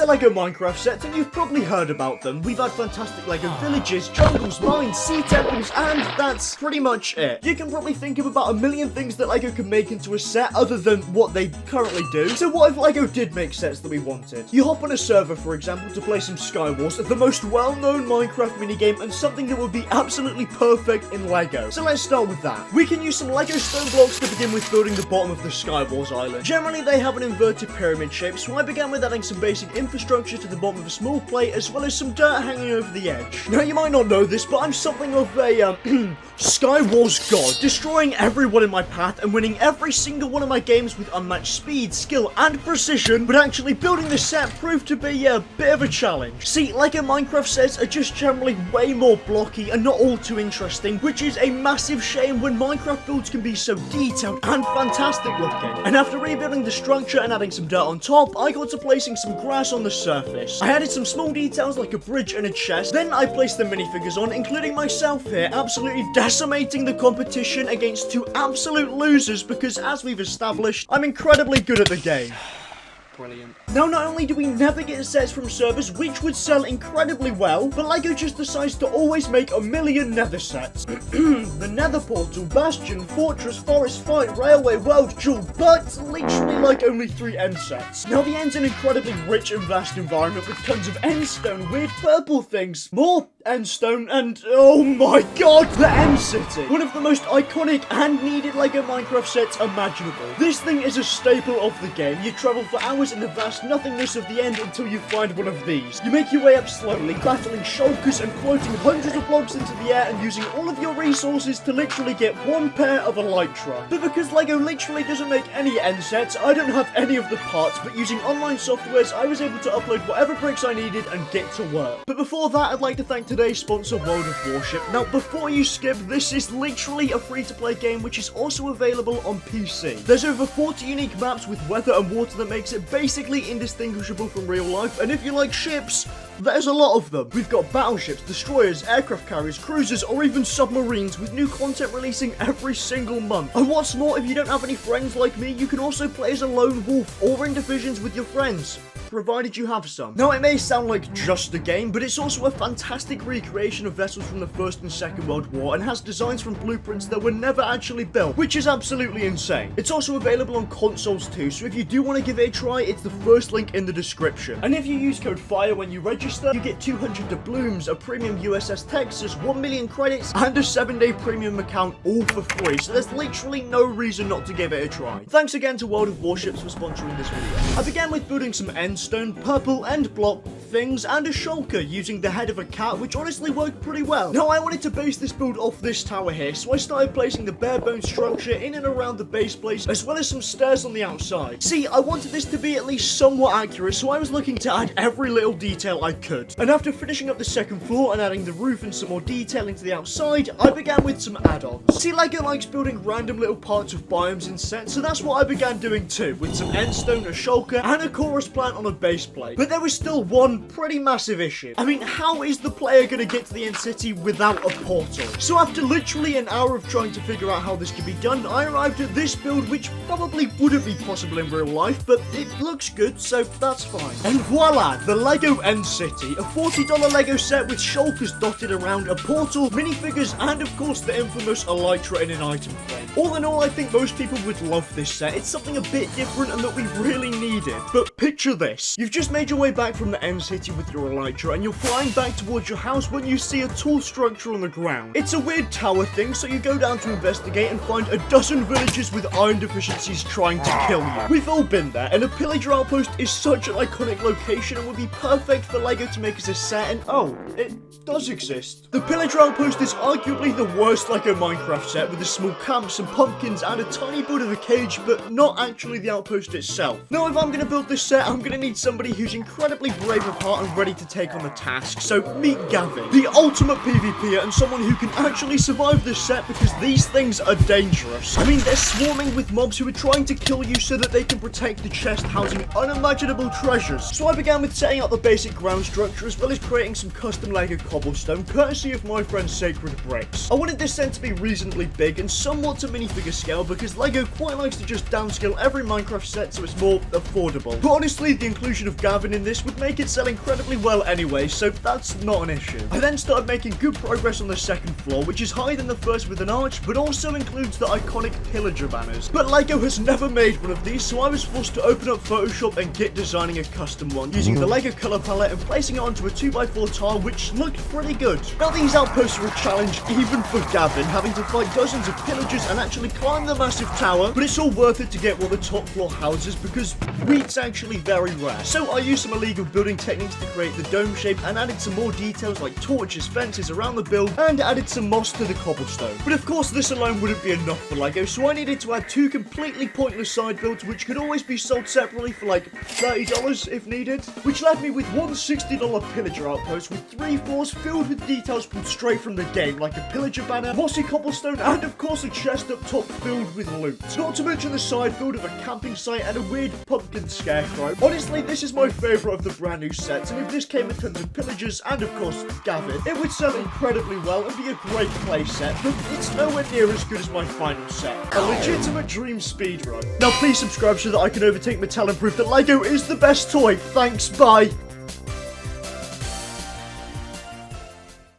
are LEGO Minecraft sets, and you've probably heard about them. We've had fantastic LEGO villages, jungles, mines, sea temples, and that's pretty much it. You can probably think of about a million things that LEGO can make into a set other than what they currently do. So what if LEGO did make sets that we wanted? You hop on a server, for example, to play some Skywars, the most well-known Minecraft minigame and something that would be absolutely perfect in LEGO. So let's start with that. We can use some LEGO stone blocks to begin with building the bottom of the Skywars island. Generally, they have an inverted pyramid shape, so I began with adding some basic infrastructure to the bottom of a small plate, as well as some dirt hanging over the edge. Now, you might not know this, but I'm something of a, Skywars god, destroying everyone in my path and winning every single one of my games with unmatched speed, skill, and precision, but actually building this set proved to be a bit of a challenge. See, LEGO Minecraft sets are just generally way more blocky and not all too interesting, which is a massive shame when Minecraft builds can be so detailed and fantastic looking. And after rebuilding the structure and adding some dirt on top, I got to placing some grass on the surface. I added some small details like a bridge and a chest, then I placed the minifigures on, including myself here, absolutely decimating the competition against two absolute losers because, as we've established, I'm incredibly good at the game. Brilliant. Now, not only do we never get sets from servers, which would sell incredibly well, but LEGO just decides to always make a million nether sets. The nether portal, bastion, fortress, forest, fight, railway, world, jewel, but literally like only 3 end sets. Now, the end's an incredibly rich and vast environment with tons of end stone, weird purple things, more end stone, and oh my god, the end city. One of the most iconic and needed LEGO Minecraft sets imaginable. This thing is a staple of the game. You travel for hours in the vast nothingness of the end until you find one of these. You make your way up slowly, battling shulkers and floating hundreds of blocks into the air and using all of your resources to literally get one pair of elytra. But because LEGO literally doesn't make any end sets, I don't have any of the parts, but using online softwares, I was able to upload whatever bricks I needed and get to work. But before that, I'd like to thank today's sponsor, World of Warship. Now, before you skip, this is literally a free-to-play game which is also available on PC. There's over 40 unique maps with weather and water that makes it basically indistinguishable from real life, and if you like ships, there's a lot of them. We've got battleships, destroyers, aircraft carriers, cruisers, or even submarines, with new content releasing every single month. And what's more, if you don't have any friends like me, you can also play as a lone wolf or in divisions with your friends, provided you have some. Now, it may sound like just a game, but it's also a fantastic recreation of vessels from the First and Second World War and has designs from blueprints that were never actually built, which is absolutely insane. It's also available on consoles too, so if you do want to give it a try, it's the first link in the description. And if you use code FIRE when you register, you get 200 doubloons, a premium USS Texas, 1 million credits, and a 7-day premium account, all for free, so there's literally no reason not to give it a try. Thanks again to World of Warships for sponsoring this video. I began with building some end stone, purple end block things, and a shulker using the head of a cat, which honestly worked pretty well. Now, I wanted to base this build off this tower here, so I started placing the bare bones structure in and around the base plate, as well as some stairs on the outside. See, I wanted this to be at least somewhat accurate, so I was looking to add every little detail I could. And after finishing up the second floor and adding the roof and some more detail into the outside, I began with some add-ons. See, LEGO likes building random little parts of biomes in sets, so that's what I began doing too, with some end stone, a shulker, and a chorus plant on a base plate. But there was still one pretty massive issue. I mean, how is the player going to get to the end city without a portal? So after literally an hour of trying to figure out how this could be done, I arrived at this build, which probably wouldn't be possible in real life, but it looks good, so that's fine. And voila, the LEGO End City, a $40 LEGO set with shulkers dotted around, a portal, minifigures, and of course the infamous elytra in an item frame. All in all, I think most people would love this set. It's something a bit different and that we really needed. But picture this. You've just made your way back from the End City with your elytra, and you're flying back towards your house when you see a tall structure on the ground. It's a weird tower thing, so you go down to investigate and find a dozen villagers with iron deficiencies trying to kill you. We've all been there, and a Pillager Outpost is such an iconic location and would be perfect for LEGO to make as a set, and oh, it does exist. The Pillager Outpost is arguably the worst LEGO Minecraft set, with a small camp, some pumpkins, and a tiny build of a cage, but not actually the outpost itself. Now, if I'm going to build this set, I'm going to need somebody who's incredibly brave apart and ready to take on the task. So meet Gavin, the ultimate PvPer and someone who can actually survive this set because these things are dangerous. I mean, they're swarming with mobs who are trying to kill you so that they can protect the chest housing unimaginable treasures. So I began with setting out the basic ground structure as well as creating some custom Lego cobblestone courtesy of my friend Sacred Bricks. I wanted this set to be reasonably big and somewhat to minifigure scale because Lego quite likes to just downscale every Minecraft set so it's more affordable. But honestly, the inclusion of Gavin in this would make it sell incredibly well anyway, so that's not an issue. I then started making good progress on the second floor, which is higher than the first with an arch, but also includes the iconic Pillager banners. But Lego has never made one of these, so I was forced to open up Photoshop and get designing a custom one, using the Lego color palette and placing it onto a 2x4 tile, which looked pretty good. Now these outposts are a challenge even for Gavin, having to fight dozens of pillagers and actually climb the massive tower, but it's all worth it to get what the top floor houses because wheat's actually very rare. So I used some illegal building techniques to create the dome shape and added some more details like torches, fences around the build, and added some moss to the cobblestone. But of course this alone wouldn't be enough for Lego, so I needed to add two completely pointless side builds which could always be sold separately for like $30 if needed, which left me with one $60 Pillager Outpost with 3 floors filled with details pulled straight from the game, like a pillager banner, mossy cobblestone, and of course a chest up top filled with loot. Not to mention the side build of a camping site and a weird pumpkin scarecrow. Honestly, this is my favourite of the brand new sets, and if this came with tons of pillagers and of course Gavin, it would sell incredibly well and be a great play set, but it's nowhere near as good as my final set. A legitimate dream speedrun. Now please subscribe so that I can overtake Mattel and prove that Lego is the best toy. Thanks, bye.